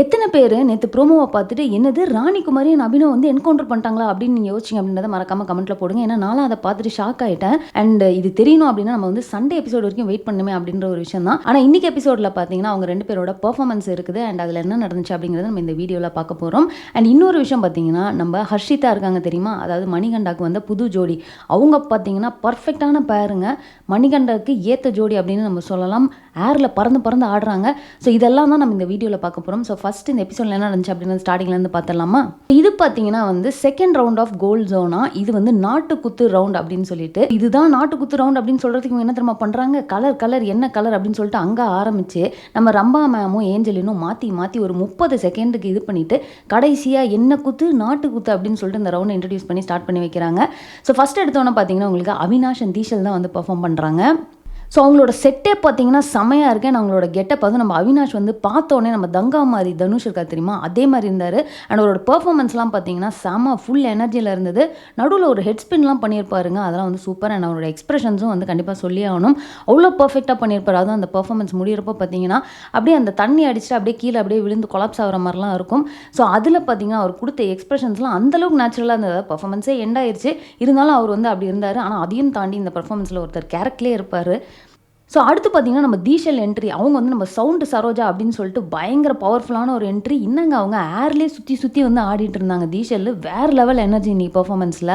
எத்தனை பேர் நேற்று ப்ரோமோவை பார்த்துட்டு என்னது ராணிகுமாரியும் அபினவ் வந்து என்கவுண்டர் பண்ணிட்டாங்களா அப்படின்னு நீங்கள் யோசிச்சிங்க அப்படின்றத மறக்காமல் கமெண்ட்டில் போடுங்க. ஏன்னா நானும் அதை பார்த்துட்டு ஷாக் ஆகிட்டேன். அண்ட் இது தெரியணும் அப்படின்னா நம்ம வந்து சண்டே எபிசோட் வரைக்கும் வெயிட் பண்ணுமே அப்படின்ற ஒரு விஷயம் தான். ஆனால் இன்னைக்கு எபிசோடில் பார்த்தீங்கன்னா அவங்க ரெண்டு பேரோட பெர்ஃபார்மன்ஸ் இருக்குது அண்ட் அதில் என்ன நடந்துச்சு அப்படிங்கிறத நம்ம இந்த வீடியோவில் பார்க்க போகிறோம். அண்ட் இன்னொரு விஷயம் பார்த்தீங்கன்னா நம்ம ஹர்ஷிதா இருக்காங்க தெரியுமா, அதாவது மணிகண்டாக்கு வந்த புது ஜோடி. அவங்க பார்த்தீங்கன்னா பர்ஃபெக்டான பேருங்க, மணிகண்டாக்கு ஏற்ற ஜோடி அப்படின்னு நம்ம சொல்லலாம். ஏரில் பறந்து பறந்து ஆடுறாங்க. ஸோ இதெல்லாம் தான் நம்ம இந்த வீடியோவில் பார்க்க போகிறோம். ஸோ ஃபஸ்ட் இந்த எபிசோடில் என்ன நடந்துச்சு அப்படின்னு ஸ்டார்டிங்லேருந்து பார்த்துடலாமா. இது பார்த்தீங்கன்னா வந்து செகண்ட் ரவுண்ட் ஆஃப் கோல்ட் ஜோனா, இது வந்து நாட்டுக்குத்து ரவுண்ட் அப்படின்னு சொல்லிட்டு, இதுதான் நாட்டுக்குத்து ரவுண்ட் அப்படின்னு சொல்கிறதுக்கு என்ன தெரியுமா பண்ணுறாங்க, கலர் என்ன கலர் அப்படின்னு சொல்லிட்டு அங்கே ஆரம்பித்து நம்ம ரம்பா மேமும் ஏஞ்சலினும் மாற்றி மாற்றி ஒரு 30 செகண்டுக்கு இது பண்ணிவிட்டு கடைசியாக என்ன குத்து நாட்டு குத்து அப்படின்னு சொல்லிட்டு இந்த ரவுண்டை இன்ட்ரடியூஸ் பண்ணி ஸ்டார்ட் பண்ணி வைக்கிறாங்க. ஸோ ஃபஸ்ட் எடுத்தோன்னே பார்த்தீங்கன்னா உங்களுக்கு அவினாஷ் அண்ட் தீஷல் தான் வந்து பெர்ஃபார்ம் பண்ணுறாங்க. ஸோ அவங்களோட செட்டே பார்த்தீங்கன்னா செமையாக இருக்கேன். அவங்களோட கெட்டப் வந்து நம்ம அவினாஷ் வந்து பார்த்தோன்னே நம்ம தங்கா மாதிரி தனுஷ் இருக்கா தெரியுமா, அதே மாதிரி இருந்தார். அண்ட் அவரோட பெர்ஃபார்மன்ஸ்லாம் பார்த்தீங்கன்னா செம ஃபுல் எனர்ஜியில் இருந்தது. நடுவில் ஒரு ஹெட் ஸ்பின்லாம் பண்ணியிருப்பாருங்க, அதெல்லாம் வந்து சூப்பர். அண்ட் அவரோட எக்ஸ்பிரஷன்ஸும் வந்து கண்டிப்பாக சொல்லி ஆகணும், அவ்வளோ பர்ஃபெக்டாக பண்ணியிருப்பார். அதுவும் அந்த பெர்ஃபார்மன்ஸ் முடிகிறப்போ பார்த்தீங்கன்னா அப்படியே அந்த தண்ணி அடிச்சுட்டு அப்படியே கீழே அப்படியே விழுந்து கொலாப்ஸ் ஆகிற மாதிரிலாம் இருக்கும். ஸோ அதில் பார்த்தீங்கன்னா அவர் கொடுத்த எக்ஸ்பிரஷன்ஸ்லாம் அந்தளவுக்கு நேச்சுரலாக இருந்தது. பெர்ஃபார்மன்ஸே எண்ட் ஆயிடுச்சு, இருந்தாலும் அவர் வந்து அப்படி இருந்தார். ஆனால் அதையும் தாண்டி இந்த பெர்ஃபார்மன்ஸில் ஒருத்தர் கேரக்டர்லேயே இருப்பார். ஸோ அடுத்து பார்த்தீங்கன்னா நம்ம தீஷல் என்ட்ரி. அவங்க வந்து நம்ம சவுண்டு சரோஜா அப்படின்னு சொல்லிட்டு பயங்கர பவர்ஃபுல்லான ஒரு என்ட்ரி. இன்னங்க அவங்க ஏர்லேயே சுற்றி வந்து ஆடிட்டு இருந்தாங்க. தீஷல் வேறு லெவல் எனர்ஜி இன்னைக்கு பர்ஃபார்மன்ஸில்.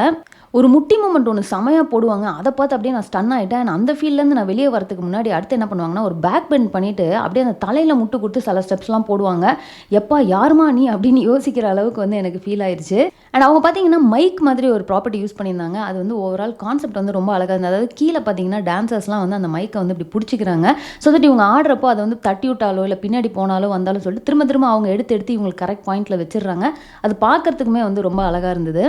ஒரு முட்டி மூமெண்ட் ஒன்று செமையாக போடுவாங்க, அதை பார்த்து அப்படியே நான் ஸ்டன் ஆகிட்டேன். அந்த ஃபீல்ட்லேருந்து நான் வெளியே வரதுக்கு முன்னாடி அடுத்து என்ன பண்ணுவாங்கன்னா ஒரு பேக் பெண்ட் பண்ணிவிட்டு அப்படியே அந்த தலையில் முட்டு கொடுத்து சில ஸ்டெப்ஸ்லாம் போடுவாங்க. எப்பா யாருமா நீ அப்படின்னு யோசிக்கிற அளவுக்கு வந்து எனக்கு ஃபீல் ஆயிடுச்சு. அண்ட் அவங்க பார்த்தீங்கன்னா மைக் மாதிரி ஒரு ப்ராப்பர்ட்டி யூஸ் பண்ணியிருந்தாங்க. அது வந்து ஓவரால் கான்செப்ட் வந்து ரொம்ப அழகாக இருந்தது. அதாவது கீழே பார்த்தீங்கன்னா டான்சர்ஸ்லாம் வந்து அந்த மைக்கை வந்து இப்படி பிடிச்சிக்கிறாங்க. ஸோ தட் இவங்க ஆடுறப்போ அதை வந்து தட்டி விட்டாலோ இல்லை பின்னாடி போனாலோ வந்தாலும் சொல்லிட்டு திரும்ப அவங்க எடுத்து இவங்களுக்கு கரெக்ட் பாயிண்டில் வச்சிடுறாங்க. அது பார்க்குறதுக்குமே வந்து ரொம்ப அழகாக இருந்தது.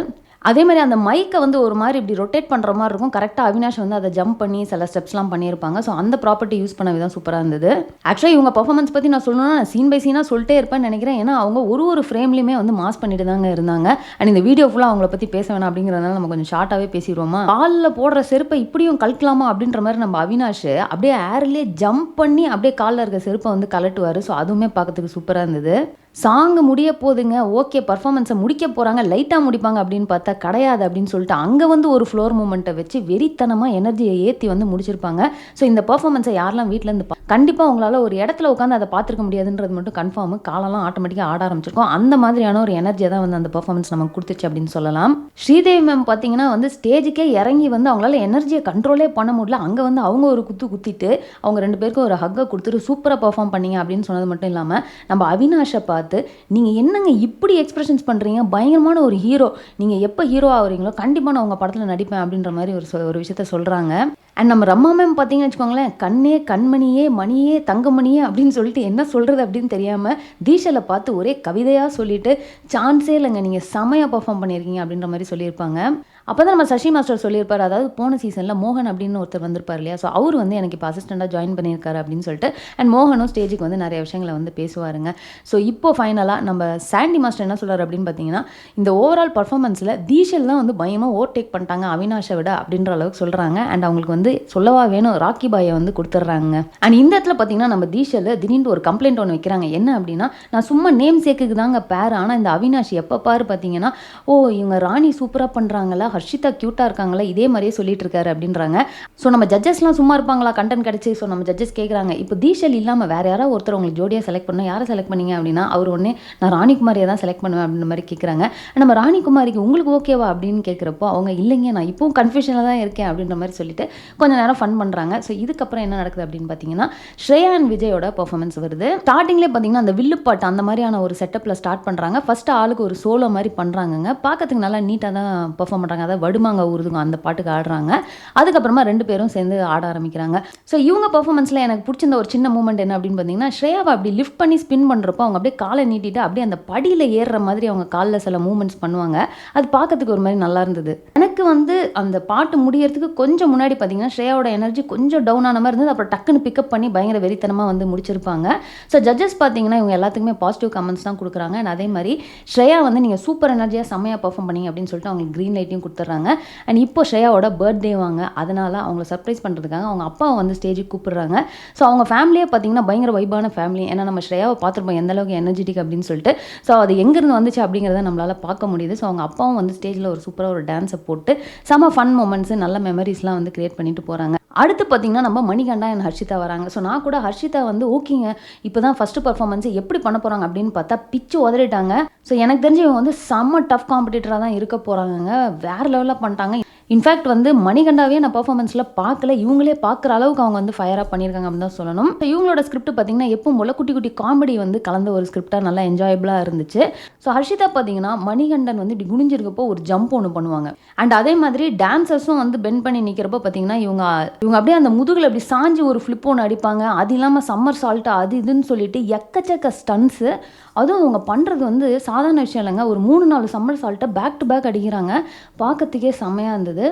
அதே மாதிரி அந்த மைக்கை வந்து ஒரு மாதிரி இப்படி ரொட்டேட் பண்ணுற மாதிரி இருக்கும். கரெக்டாக அவினாஷ் வந்து அதை ஜம்ப் பண்ணி சில ஸ்டெப்ஸ்லாம் பண்ணியிருப்பாங்க. ஸோ அந்த ப்ராப்பர்ட்டி யூஸ் பண்ண விதம் சூப்பராக இருந்தது. ஆக்சுவலாக இவங்க பர்ஃபார்மன்ஸ் பற்றி நான் சொல்லணும்னா சீன் பை சீனாக சொல்லிட்டே இருப்பேன்னு நினைக்கிறேன். ஏன்னா அவங்க ஒரு ஃப்ரேம்லையுமே வந்து மாஸ் பண்ணிட்டு தாங்க இருந்தாங்க. அண்ட் இந்த வீடியோ ஃபுல்லாக அவங்கள பற்றி பேச வேணாம் அப்படிங்கிறதுனால நம்ம கொஞ்சம் ஷார்ட்டாகவே பேசிடுவோமா. காலில் போடுற செருப்பை இப்படியும் கழட்டலாமா அப்படின்ற மாதிரி நம்ம அவினாஷ் அப்படியே ஏர்லேயே ஜம்ப் பண்ணி அப்படியே காலில் இருக்க செருப்பை வந்து கலட்டுவார். ஸோ அதுவுமே பார்க்கறதுக்கு சூப்பராக இருந்தது. சாங்கு முடிய போதுங்க, ஓகே பர்ஃபார்மன்ஸை முடிக்க போகிறாங்க, லைட்டாக முடிப்பாங்க அப்படின்னு பார்த்தா கிடையாது அப்படின்னு சொல்லிட்டு அங்கே வந்து ஒரு ஃப்ளோர் மூமெண்ட்டை வச்சு வெறித்தனமாக எனர்ஜியை ஏற்றி வந்து முடிச்சிருப்பாங்க. ஸோ இந்த பர்ஃபார்மன்ஸை யாரெல்லாம் வீட்டிலேருந்து கண்டிப்பாக உங்களால் ஒரு இடத்துல உட்காந்து அதை பார்த்துருக்க முடியாதுன்றது மட்டும் கன்ஃபார்மு. காலெல்லாம் ஆட்டோமேட்டிக்காக ஆட ஆரம்பிச்சிருக்கோம். அந்த மாதிரியான ஒரு எனர்ஜியை தான் வந்து அந்த பர்ஃபார்மன்ஸ் நமக்கு கொடுத்துச்சு அப்படின்னு சொல்லலாம். ஸ்ரீதேவி மேம் பார்த்தீங்கன்னா வந்து ஸ்டேஜுக்கே இறங்கி வந்து அவங்களால எனர்ஜியை கண்ட்ரோலே பண்ண முடியல. அங்கே வந்து அவங்க ஒரு குத்திட்டு அவங்க ரெண்டு பேருக்கும் ஒரு ஹக்கை கொடுத்துட்டு சூப்பராக பர்ஃபார்ம் பண்ணீங்க அப்படின்னு சொன்னது மட்டும் இல்லாமல் நம்ம அவினாஷை பார்த்து நீங்கள் என்னங்க இப்படி எக்ஸ்பிரஷன்ஸ் பண்ணுறீங்க, பயங்கரமான ஒரு ஹீரோ, நீங்கள் எப்போ ஹீரோ ஆகுறீங்களோ கண்டிப்பாக நான் உங்கள் படத்தில் நடிப்பேன் அப்படின்ற மாதிரி ஒரு விஷயத்த சொல்கிறாங்க. அண்ட் நம்ம ரம்மா மேம் பார்த்தீங்கன்னு வச்சுக்கோங்களேன், கண்ணே கண்மணியே மணியே தங்கமணியே அப்படின்னு சொல்லிட்டு என்ன சொல்கிறது அப்படின்னு தெரியாமல் தீஷலை பார்த்து ஒரே கவிதையாக சொல்லிட்டு சான்ஸே இல்லைங்க, நீங்கள் செமையாக பர்ஃபார்ம் பண்ணியிருக்கீங்க அப்படின்ற மாதிரி சொல்லியிருப்பாங்க. அப்போ தான் நம்ம சசி மாஸ்டர் சொல்லியிருப்பார், அதாவது போன சீசனில் மோகன் அப்படின்னு ஒருத்தர் வந்திருப்பார் இல்லையா, ஸோ அவர் வந்து எனக்கு இப்போ அசிஸ்டண்ட்டாக ஜாயின் பண்ணியிருக்காரு அப்படின்னு சொல்லிட்டு. அண்ட் மோகனும் ஸ்டேஜுக்கு வந்து நிறைய விஷயங்களை வந்து பேசுவாருங்க. ஸோ இப்போ ஃபைனலாக நம்ம சாண்டி மாஸ்டர் என்ன சொல்கிறார் அப்படின்னு பார்த்தீங்கன்னா, இந்த ஓவரால் பர்ஃபார்மன்ஸில் தீஷல் தான் வந்து பயமாக ஓவர்டேக் பண்ணிட்டாங்க அவினாஷை விட அப்படின்ற அளவுக்கு சொல்கிறாங்க. அண்ட் அவங்களுக்கு வந்து சொல்லவா வேணும், ராக்கி பாயை வந்து கொடுத்துட்றாங்க. அண்ட் இந்த இடத்துல பார்த்தீங்கன்னா நம்ம தீஷல் திடீர்னு ஒரு கம்ப்ளைண்ட் ஒன்று வைக்கிறாங்க. என்ன அப்படின்னா, நான் சும்மா நேம் சேக்குக்கு தாங்க பேர், ஆனால் இந்த அவினாஷ் எப்போ பாரு பார்த்தீங்கன்னா இவங்க ராணி சூப்பராக பண்ணுறாங்களா, ஹர்ஷிதா க்யூட்டாக இருக்காங்களா, இதே மாதிரியே சொல்லிட்டு இருக்காரு அப்படின்றாங்க. ஸோ நம்ம ஜட்ஜஸ்லாம் சும்மா இருப்பாங்களா, கண்டென்ட் கிடச்சி. ஸோ நம்ம ஜட்ஜஸ் கேட்குறாங்க, இப்போ தீஷல் இல்லாமல் வேறு யாராவது ஒருத்தர் உங்களுக்கு ஜோடியாக செலக்ட் பண்ணால் யாரை செலக்ட் பண்ணீங்க அப்படின்னா அவர் ஒன்று நான் ராணிகுமாரியை தான் செலக்ட் பண்ணுவேன் அப்படின்ற மாதிரி கேட்குறாங்க. நம்ம ராணிகுமாரிக்கு உங்களுக்கு ஓகேவா அப்படின்னு கேட்குறப்போ அவங்க இல்லைங்க நான் இப்போவும் கன்ஃபியூஷனில் தான் இருக்கேன் அப்படின்ற மாதிரி சொல்லிட்டு கொஞ்சம் நேரம் ஃபன் பண்ணுறாங்க. ஸோ இதுக்கப்புறம் என்ன நடக்குது அப்படின்னு பார்த்தீங்கன்னா ஸ்ரேயா அண்ட் விஜயோட பர்ஃபார்மன்ஸ் வருது. ஸ்டார்டிங்லேயே பார்த்தீங்கன்னா அந்த வில்லுப்பாட்டு அந்த மாதிரியான ஒரு செட்டப்பில் ஸ்டார்ட் பண்ணுறாங்க. ஃபஸ்ட்டு ஆளுக்கு ஒரு சோலோ மாதிரி பண்ணுறாங்க. பார்க்கறதுக்கு நல்லா நீட்டாக தான் பர்ஃபார்ம் பண்ணுறாங்க. அதாவது வடுமாங்க ஊருதுங்க அந்த பாட்டுக்கு ஆடுறாங்க. அதுக்கப்புறமா ரெண்டு பேரும் சேர்ந்து ஆட ஆரம்பிக்கிறாங்க. ஸோ இவங்க பர்ஃபார்மன்ஸில் எனக்கு பிடிச்சிருந்த ஒரு சின்ன மூமெண்ட் என்ன அப்படின்னு பார்த்தீங்கன்னா, ஸ்ரேயாவை அப்படி லிஃப்ட் பண்ணி ஸ்பின் பண்ணுறப்போ அவங்க அப்படியே காலை நீட்டிட்டு அப்படியே அந்த படியில் ஏறுற மாதிரி அவங்க காலில் சில மூமெண்ட்ஸ் பண்ணுவாங்க. அது பார்க்கறதுக்கு ஒரு மாதிரி நல்லா இருந்தது. எனக்கு வந்து அந்த பாட்டு முடியறதுக்கு கொஞ்சம் முன்னாடி பார்த்தீங்கன்னா ஸ்ரேயாவோட எனர்ஜி கொஞ்சம் டவுன் ஆன மாதிரி இருந்தது. அப்புறம் டக்குன்னு பிக்கப் பண்ணி பயங்கர வெறித்தனமாக வந்து முடிச்சிருப்பாங்க. ஸோ ஜட்ஜஸ் பார்த்தீங்கன்னா இவங்க எல்லாத்துக்குமே பாசிட்டிவ் கமெண்ட்ஸ் தான் கொடுக்குறாங்க. அதே மாதிரி ஸ்ரேயா வந்து நீங்கள் சூப்பர் எனர்ஜியாக செம்மையாக பர்ஃபார்ம் பண்ணீங்க அப்படின்னு சொல்லிட்டு அவங்களுக்கு க்ரீன் லைட்டையும் கொடுத்துட்றாங்க. அண்ட் இப்போ ஸ்ரேயாவோட பர்த்டே வாங்க, அதனால் அவங்கள சர்ப்ரைஸ் பண்ணுறதுக்காக அவங்க அப்பாவை வந்து ஸ்டேஜுக்கு கூப்பிடுறாங்க. ஸோ அவங்க ஃபேமிலியே பார்த்தீங்கன்னா பயங்கர வைபான ஃபேமிலி. ஏன்னா நம்ம ஸ்ரேயாவை பார்த்துருப்போம் எந்தளவுக்கு எனர்ஜெட்டிக் அப்படின்னு சொல்லிட்டு. ஸோ அது எங்கேருந்து வந்துச்சு அப்படிங்கிறத நம்மளால் பார்க்க முடியுது. ஸோ அவங்க அப்பாவும் வந்து ஸ்டேஜில் ஒரு சூப்பராக ஒரு டான்ஸை போட்டு செம ஃபன் மூமெண்ட்ஸு நல்ல மெமரிஸ்லாம் வந்து கிரியேட் பண்ணிட்டு போகிறாங்க. அடுத்து பார்த்தீங்கன்னா நம்ம மணிகண்டா அண்ட் ஹர்ஷிதா வராங்க. ஸோ நான் கூட ஹர்ஷிதா வந்து ஓகேங்க இப்போ தான் ஃபஸ்ட்டு பர்ஃபார்மன்ஸை எப்படி பண்ண போகிறாங்க அப்படின்னு பார்த்தா பிச்சு உதறிட்டாங்க. ஸோ எனக்கு தெரிஞ்சு இவங்க வந்து செம்ம டஃப் காம்படிட்டராக தான் இருக்க போகிறாங்க. வேறு லெவலில் பண்ணிட்டாங்க. இன்ஃபேக்ட் வந்து மணிகண்டாவே நான் பர்ஃபார்மன்ஸில் பார்க்கல, இவங்களே பார்க்குற அளவுக்கு அவங்க வந்து ஃபயராக பண்ணியிருக்காங்க அப்படின்னு தான் சொல்லணும். ஸோ இவங்களோட ஸ்கிரிப்ட் பார்த்தீங்கன்னா எப்பவும் போல் குட்டி குட்டி காமெடி வந்து கலந்த ஒரு ஸ்கிரிப்டாக நல்லா என்ஜாயபிளாக இருந்துச்சு. ஸோ ஹர்ஷிதா பார்த்தீங்கன்னா மணிகண்டன் வந்து இப்படி குனிஞ்சிருக்கப்போ ஒரு ஜம்ப் ஒன்று பண்ணுவாங்க. அண்ட் அதே மாதிரி டான்சர்ஸும் வந்து பெண்ட் பண்ணி நிற்கிறப்போ பார்த்தீங்கன்னா இவங்க அப்படியே அந்த முதுகில் அப்படி சாஞ்சி ஒரு ஃப்ளிப் ஒன்று அடிப்பாங்க. அது இல்லாமல் சம்மர் சால்ட்டு அது இதுன்னு சொல்லிட்டு எக்கச்சக்க ஸ்டன்ஸு. அதுவும் அவங்க பண்ணுறது வந்து சாதாரண விஷயம் இல்லைங்க. ஒரு 3-4 சம்மர் சால்ட்டை பேக் டு பேக் அடிக்கிறாங்க. பார்க்கறதுக்கே செம்மையாக இருந்தது.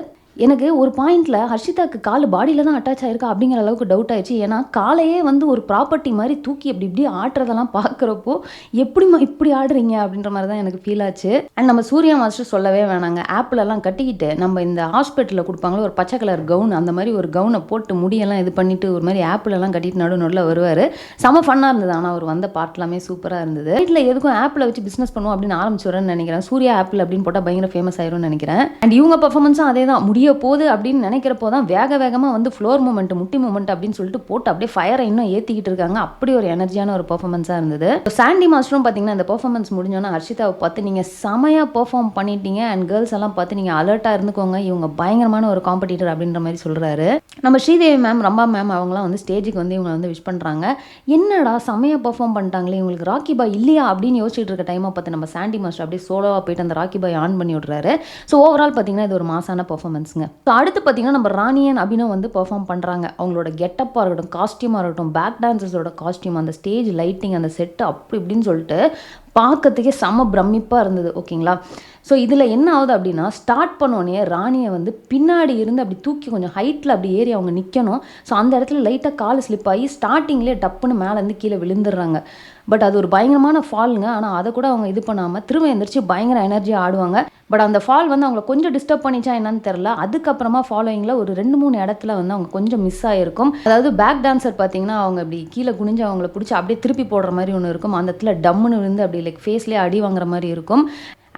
எனக்கு ஒரு பாயிண்ட்டில் ஹர்ஷிதாக்கு கால் பாடியில் தான் அட்டாச் ஆகிருக்கா அப்படிங்கிற அளவுக்கு டவுட் ஆயிடுச்சு. ஏன்னா காலையே வந்து ஒரு ப்ராப்பர்ட்டி மாதிரி தூக்கி அப்படி இப்படி ஆட்டுறதெல்லாம் பார்க்குறப்போ எப்படிமா இப்படி ஆடுறீங்க அப்படின்ற மாதிரி தான் எனக்கு ஃபீல் ஆச்சு. அண்ட் நம்ம சூர்யா மாஸ்டர் சொல்லவே வேணாங்க. ஆப்பிளெல்லாம் கட்டிக்கிட்டு நம்ம இந்த ஹாஸ்பிட்டலில் கொடுப்பாங்களோ ஒரு பச்சை கலர் கவுன், அந்த மாதிரி ஒரு கவுனை போட்டு முடியெல்லாம் இது பண்ணிட்டு ஒரு மாதிரி ஆப்பிளெல்லாம் கட்டிட்டு நடுவில் வருவார். செம ஃபன்னாக இருந்தது. ஆனால் அவர் வந்த பார்ட் எல்லாமே சூப்பராக இருந்தது. வீட்டில் எதுக்கும் ஆப்பிளை வச்சு பிஸ்னஸ் பண்ணுவோம் அப்படின்னு ஆரம்பிச்சுறேன்னு நினைக்கிறேன். சூர்யா ஆப்பிள் அப்படின்னு போட்டால் பயங்கர ஃபேமஸ் ஆயிரும்னு நினைக்கிறேன். அண்ட் இவங்க பர்ஃபார்மன்ஸும் அதே தான். போகுது அப்படின்னு நினைக்கிறப்போ தான் வேகமாக வந்து ஃப்ளோர் மூமெண்ட் முட்டி மூமெண்ட் அப்படின்னு சொல்லிட்டு போட்டு அப்படியே ஃபயரை இன்னும் ஏற்றிக்கிட்டு இருக்காங்க. அப்படி ஒரு எனர்ஜியான ஒரு பர்ஃபார்மன்ஸாக இருந்தது. சாண்டி மாஸ்டரும் பார்த்தீங்கன்னா இந்த பர்ஃபார்மன்ஸ் முடிஞ்சோன்னா ஹர்ஷிதாவை பார்த்து நீங்கள் செமையாக பெர்ஃபார்ம் பண்ணிட்டீங்க அண்ட் கேர்ள்ஸ் எல்லாம் பார்த்து நீங்கள் அலர்ட்டாக இருந்துக்கோங்க, இவங்க பயங்கரமான ஒரு காம்படிட்டர் அப்படின்ற மாதிரி சொல்கிறாரு. நம்ம ஸ்ரீதேவி மேம், ரம்பா மேம் அவங்களாம் வந்து ஸ்டேஜுக்கு வந்து இவங்க வந்து விஷ் பண்ணுறாங்க. என்னடா செமையாக பெர்ஃபார்ம் பண்ணிட்டாங்களே, இவங்களுக்கு ராக்கி பாய் இல்லையா அப்படின்னு யோசிச்சுட்டு இருக்க டைமை பார்த்து நம்ம சாண்டி மாஸ்டர் அப்படியே சோலோவாக போயிட்டு அந்த ராக்கி பாய் ஆன் பண்ணி விட்றாரு. ஸோ ஓவரால் பார்த்தீங்கன்னா இது ஒரு மாசான பர்ஃபார்மன்ஸுங்க. ஸோ அடுத்து பார்த்தீங்கன்னா நம்ம ராணி அண்ட் அபினவ் வந்து பெர்ஃபார்ம் பண்ணுறாங்க. அவங்களோட கெட்டப்பாக இருக்கட்டும், காஸ்டியூமாக இருக்கட்டும், பேக் டான்சர்ஸோட காஸ்டியூம், அந்த ஸ்டேஜ் லைட்டிங், அந்த செட்டு அப்படி இப்படின்னு சொல்லிட்டு பார்க்கறதுக்கே செம்ம பிரமிப்பாக இருந்தது. ஓகேங்களா? ஸோ இதில் என்ன ஆகுது அப்படின்னா ஸ்டார்ட் பண்ணோடனே ராணியை வந்து பின்னாடி இருந்து அப்படி தூக்கி கொஞ்சம் ஹைட்டில் அப்படி ஏறி அவங்க நிற்கணும். ஸோ அந்த இடத்துல லைட்டாக கால் ஸ்லிப் ஆகி ஸ்டார்டிங்லேயே டப்புன்னு மேலேருந்து கீழே விழுந்துடுறாங்க. பட் அது ஒரு பயங்கரமான ஃபால்ங்க. ஆனால் அதை கூட அவங்க இது பண்ணாமல் திரும்ப எந்திரிச்சு பயங்கர எனர்ஜியாக ஆடுவாங்க. பட் அந்த ஃபால் வந்து அவங்களை கொஞ்சம் டிஸ்டர்ப் பண்ணிச்சா என்னன்னு தெரில. அதுக்கப்புறமா ஃபாலோயிங்கில் ஒரு 2-3 இடத்துல வந்து அவங்க கொஞ்சம் மிஸ் ஆகிருக்கும். அதாவது பேக் டான்சர் பார்த்தீங்கன்னா அவங்க அப்படி கீழே குனிஞ்சு அவங்கள பிடிச்சி அப்படியே திருப்பி போடுற மாதிரி ஒன்று இருக்கும். அந்த இடத்துல டம்முன்னு விழுந்து அப்படி லைக் ஃபேஸ்லேயே அடி வாங்குற மாதிரி இருக்கும்.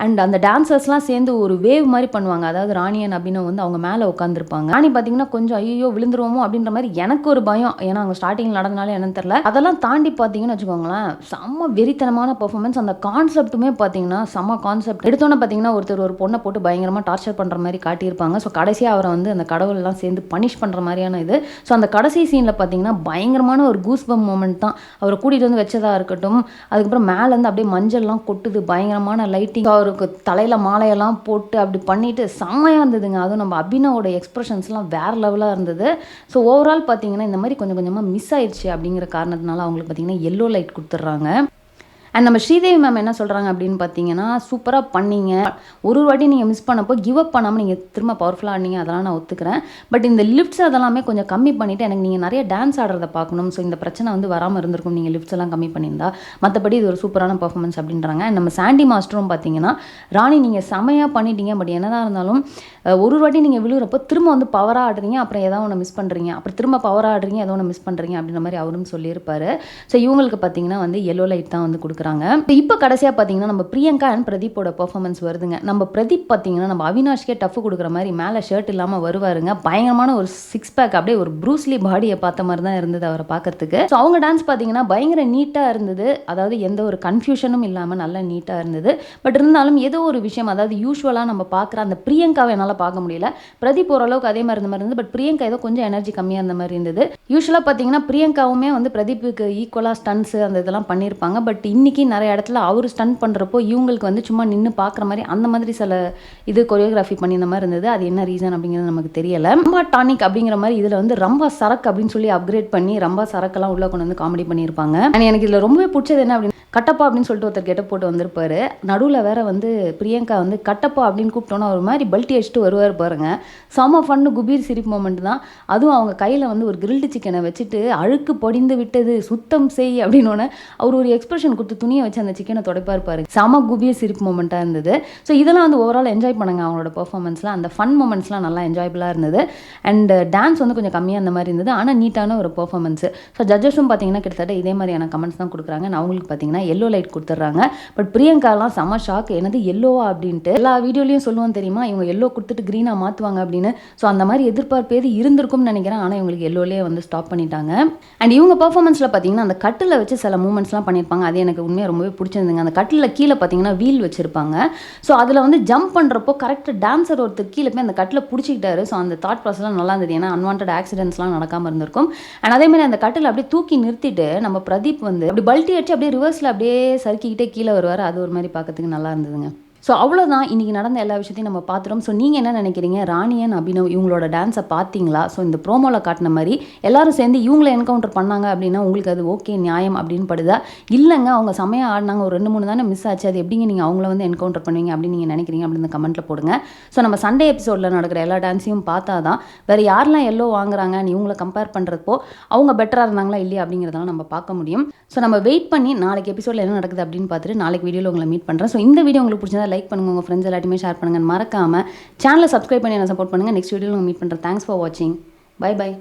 அண்ட் அந்த டான்சர்ஸ்லாம் சேர்ந்து ஒரு வேவ் மாதிரி பண்ணுவாங்க. அதாவது ராணி அண்ட் அபினவ் வந்து அவங்க மேலே உட்காந்துருப்பாங்க. ராணி பார்த்தீங்கன்னா கொஞ்சம் ஐயோ விழுந்துருவோமோ அப்படின்ற மாதிரி எனக்கு ஒரு பயம். ஏன்னா அவங்க ஸ்டார்டிங் நடந்தனால என்னன்னு தெரியல. அதெல்லாம் தாண்டி பார்த்தீங்கன்னு வச்சுக்கோங்களேன், செம்ம வெறித்தனமான பர்ஃபார்மன்ஸ். அந்த கான்செப்ட்டுமே பார்த்தீங்கன்னா செம்ம கான்செப்ட். எடுத்தோன்னே பார்த்தீங்கன்னா ஒருத்தர் ஒரு பொண்ணை போட்டு பயங்கரமாக டார்ச்சர் பண்ணுற மாதிரி காட்டியிருப்பாங்க. ஸோ கடைசியாக அவரை வந்து அந்த கடவுள்லாம் சேர்ந்து பனிஷ் பண்ணுற மாதிரியான இது. ஸோ அந்த கடைசி சீனில் பார்த்தீங்கன்னா பயங்கரமான ஒரு கூஸ் பம் மூமெண்ட் தான். அவரை கூட்டிகிட்டு வந்து வச்சதாக இருக்கட்டும், அதுக்கப்புறம் மேலேருந்து அப்படியே மஞ்சள்லாம் கொட்டுது, பயங்கரமான லைட்டிங், அவருக்கு தலையில் மாலையெல்லாம் போட்டு அப்படி பண்ணிட்டு செம்மையாக இருந்ததுங்க. அதுவும் நம்ம அபினவோட எக்ஸ்பிரஷன்ஸ்லாம் வேறு லெவலாக இருந்தது. ஸோ ஓவரால் பார்த்தீங்கன்னா இந்த மாதிரி கொஞ்சம் கொஞ்சமாக மிஸ் ஆயிடுச்சு அப்படிங்கிற காரணத்தினால அவங்களுக்கு பார்த்தீங்கன்னா எல்லோ லைட் கொடுத்துட்றாங்க. அண்ட் நம்ம ஸ்ரீதேவி மேம் என்ன சொல்கிறாங்க அப்படின்னு பார்த்தீங்கன்னா சூப்பராக பண்ணீங்க, ஒரு வாட்டி நீங்கள் மிஸ் பண்ணப்போ கிவ் அப் பண்ணாமல் நீங்கள் திரும்ப பவர்ஃபுல்லாக ஆடினீங்க, அதெல்லாம் நான் ஒத்துக்கிறேன். பட் இந்த லிஃப்ட்ஸ் அதெல்லாமே கொஞ்சம் கம்மி பண்ணிவிட்டு எனக்கு நீங்கள் நிறைய டான்ஸ் ஆடுறதை பார்க்கணும். ஸோ இந்த பிரச்சனை வந்து வராமல் இருந்திருக்கும் நீங்கள் லிஃப்ட்ஸ் எல்லாம் கம்மி பண்ணியிருந்தா. மற்றபடி இது ஒரு சூப்பரான பர்ஃபார்மன்ஸ் அப்படின்றாங்க. அண்ட் நம்ம சாண்டி மாஸ்டரும் பார்த்தீங்கன்னா ராணி நீங்கள் செமையாக பண்ணிட்டீங்க, பட் என்னதான் இருந்தாலும் ஒரு வாட்டி நீங்கள் விழுகிறப்போ திரும்ப வந்து பவராக ஆடுறீங்க, அப்புறம் ஏதாவது ஒன்று மிஸ் பண்ணுறீங்க, அப்புறம் திரும்ப பவராக ஆடுறீங்க, ஏதோ ஒன்று மிஸ் பண்ணுறீங்க அப்படின்ற மாதிரி அவரும் சொல்லியிருப்பாரு. ஸோ இவங்களுக்கு பார்த்தீங்கன்னா வந்து எல்லோ லைட் தான் வந்து கொடுக்குறாங்க. இப்போ கடைசியாக பார்த்தீங்கன்னா நம்ம பிரியங்கா அண்ட் பிரதீப்போட பெர்ஃபார்மன்ஸ் வருதுங்க. நம்ம பிரதீப் பார்த்தீங்கன்னா நம்ம அவினாஷ்கே டஃப் கொடுக்குற மாதிரி மேலே ஷர்ட் இல்லாமல் வருவாருங்க. பயங்கரமான ஒரு 6 பேக், அப்படியே ஒரு ப்ரூஸ்லி பாடியை பார்த்த மாதிரி தான் இருந்தது அவரை பார்க்கறதுக்கு. ஸோ அவங்க டான்ஸ் பார்த்தீங்கன்னா பயங்கர நீட்டாக இருந்தது. அதாவது எந்த ஒரு கன்ஃபியூஷனும் இல்லாமல் நல்லா நீட்டாக இருந்தது. பட் இருந்தாலும் ஏதோ ஒரு விஷயம், அதாவது யூஸ்வலாக நம்ம பார்க்குற அந்த பிரியங்காவை என்னால் பார்க்க முடியல. பிரதீப் ஓரளவுக்கு அதே மாதிரி இருந்த மாதிரி இருந்தது. பட் பிரியங்கா ஏதோ கொஞ்சம் எனர்ஜி கம்மியாக இருந்த மாதிரி இருந்தது. யூஸ்வலாக பார்த்தீங்கன்னா பிரியங்காவுமே வந்து பிரதீப்புக்கு ஈக்குவலாக ஸ்டன்ஸ் அந்த இதெல்லாம் பண்ணியிருப்பாங்க. பட் இன்னைக்கு நிறைய இடத்துல அவர் ஸ்டன் பண்ணுறப்போ இவங்களுக்கு வந்து சும்மா நின்று பார்க்குற மாதிரி அந்த மாதிரி சில இது கொரியோகிராஃபி பண்ணியிருந்த மாதிரி இருந்தது. அது என்ன ரீசன் அப்படிங்கிறது நமக்கு தெரியலை. ரம்பா டானிக் அப்படிங்கிற மாதிரி இதில் வந்து ரம்பா சரக்கு அப்படின்னு சொல்லி அப்கிரேட் பண்ணி ரம்பா சரக்கெல்லாம் உள்ள கொண்டு வந்து காமெடி பண்ணியிருப்பாங்க. அண்ட் எனக்கு இதில் ரொம்பவே பிடிச்சது என்ன அப்படின்னு, கட்டப்பா அப்படின்னு சொல்லிட்டு ஒருத்தர் கெட்ட போட்டு வந்திருப்பாரு. நடுவில் வேற வந்து பிரியங்கா வந்து கட்டப்பா அப்படின்னு கூப்பிட்டோன்னா ஒரு மாதிரி பல்ட்டி அடிச்சுட்டு வருவார் பாருங்க. செம ஃபன்னு குபீர் சிரிப்பு மூமெண்ட் தான். அதுவும் அவங்க கையில் வந்து ஒரு கிரில்டு சிக்கனை வச்சுட்டு அழுக்கு பொடிந்து விட்டது சுத்தம் செய் அப்படின்னு அவர் ஒரு எக்ஸ்பிரஷன் கொடுத்து துணியை வச்சு அந்த சிக்கனை துடைப்பா இருப்பாரு. செம குபிய சிரிப்பு மொமெண்ட்டாக இருந்தது. ஸோ இதெல்லாம் வந்து ஓவரால் என்ஜாய் பண்ணுங்க அவங்களோட பெர்ஃபார்மன்ஸில். அந்த ஃபன் மொமெண்ட்ஸ்லாம் நல்லா என்ஜாயபிளாக இருந்தது. அண்ட் டான்ஸ் வந்து கொஞ்சம் கம்மியாக அந்த மாதிரி இருந்தது. ஆனால் நீட்டான ஒரு பெர்ஃபார்மன்ஸ். ஸோ ஜட்ஜஸும் பார்த்தீங்கன்னா கிட்டத்தட்ட இதே மாதிரியான கமெண்ட்ஸ் தான் கொடுக்குறாங்க. நான் அவங்களுக்கு பார்த்தீங்கன்னா எல்லோ லைட் கொடுத்துட்றாங்க. பட் பிரியங்காலாம் செம ஷாக், என்னது எல்லோவா அப்படின்ட்டு. எல்லா வீடியோலையும் சொல்லுவோம் தெரியுமா, இவங்க எல்லோ கொடுத்துட்டு க்ரீனாக மாற்றுவாங்க அப்படின்னு. ஸோ அந்த மாதிரி எதிர்பார்ப்பு எது இருந்திருக்கும்னு நினைக்கிறேன். ஆனால் இவங்களுக்கு எல்லோலேயே வந்து ஸ்டாப் பண்ணிட்டாங்க. அண்ட் இவங்க பெர்ஃபார்மன்ஸில் பார்த்தீங்கன்னா அந்த கட்டில் வச்சு சில மூமெண்ட்ஸ்லாம் பண்ணியிருப்பாங்க. அது எனக்கு உண்மையாக ரொம்பவே பிடிச்சிருந்துங்க. அந்த கட்டில் கீழே பார்த்தீங்கன்னா வீல் வச்சுருப்பாங்க. ஸோ அதில் வந்து ஜம்ப் பண்ணுறப்போ கரெக்டாக டான்ஸர் ஒருத்தர் கீழே போய் அந்த கட்டில் பிடிச்சிக்கிட்டாரு. ஸோ அந்த தாட் ப்ராசஸ்லாம் நல்லா இருந்தது. ஏன்னா அன்வான்ட் ஆக்சிடென்ட்ஸ்லாம் நடக்காமல் இருந்திருக்கும். அண்ட் அதேமாதிரி அந்த கட்டில் அப்படியே தூக்கி நிறுத்திட்டு நம்ம பிரதீப் வந்து அப்படி பல்ட்டி அடிச்சு அப்படியே ரிவர்ஸில் அப்படியே சறுக்கிக்கிட்டே கீழே வருவார். அது ஒரு மாதிரி பார்க்கறதுக்கு நல்லா இருந்ததுங்க. ஸோ அவ்வளோதான், இன்றைக்கி நடந்த எல்லா விஷயத்தையும் நம்ம பார்த்துட்டோம். ஸோ நீங்கள் என்ன நினைக்கிறீங்க? ராணி அண்ட் அபினவ் இவங்களோட டான்ஸை பார்த்தீங்களா? ஸோ இந்த ப்ரோமோவில் காட்டின மாதிரி எல்லாரும் சேர்ந்து இவங்கள என்கவுண்டர் பண்ணாங்க அப்படின்னா உங்களுக்கு அது ஓகே நியாயம் அப்படின்னு படுதா? இல்லைங்க அவங்க செமையாக ஆடினாங்க, ஒரு 2-3 தானே மிஸ் ஆச்சு, அது எப்படிங்க நீங்கள் அவங்கள வந்து என்கவுண்டர் பண்ணுவீங்க அப்படின்னு நீங்கள் நினைக்கிறீங்க அப்படின்னு கமெண்ட்டில் போடுங்க. ஸோ நம்ம சண்டே எபிசோடில் நடக்கிற எல்லா டான்ஸையும் பார்த்தா தான் வேறு யாரெல்லாம் எல்லோ வாங்குறாங்க இவங்களை கம்பேர் பண்ணுறப்போ அவங்க பெட்டராக இருந்தாங்களா இல்லையா அப்படிங்கிறதெல்லாம் நம்ம பார்க்க முடியும். ஸோ நம்ம வெயிட் பண்ணி நாளைக்கு எபிசோடில் என்ன நடக்குது அப்படின்னு பார்த்துட்டு நாளைக்கு வீடியோவில் உங்களை மீட் பண்ணுறேன். ஸோ இந்த வீடியோ உங்களுக்கு பிடிச்சதா லைக் பண்ணுங்கள், உங்கள் ஃப்ரெண்ட்ஸ் எல்லாத்தையுமே ஷேர் பண்ணுங்கள், மறக்காமல் சேனலை சப்ஸ்கிரைப் பண்ணி என்ன சப்போர்ட் பண்ணுங்கள். நெக்ஸ்ட் வீடியோவில் உங்களை மீட் பண்ணுறேன். தேங்க்ஸ் ஃபார் வாட்சிங். Bye by.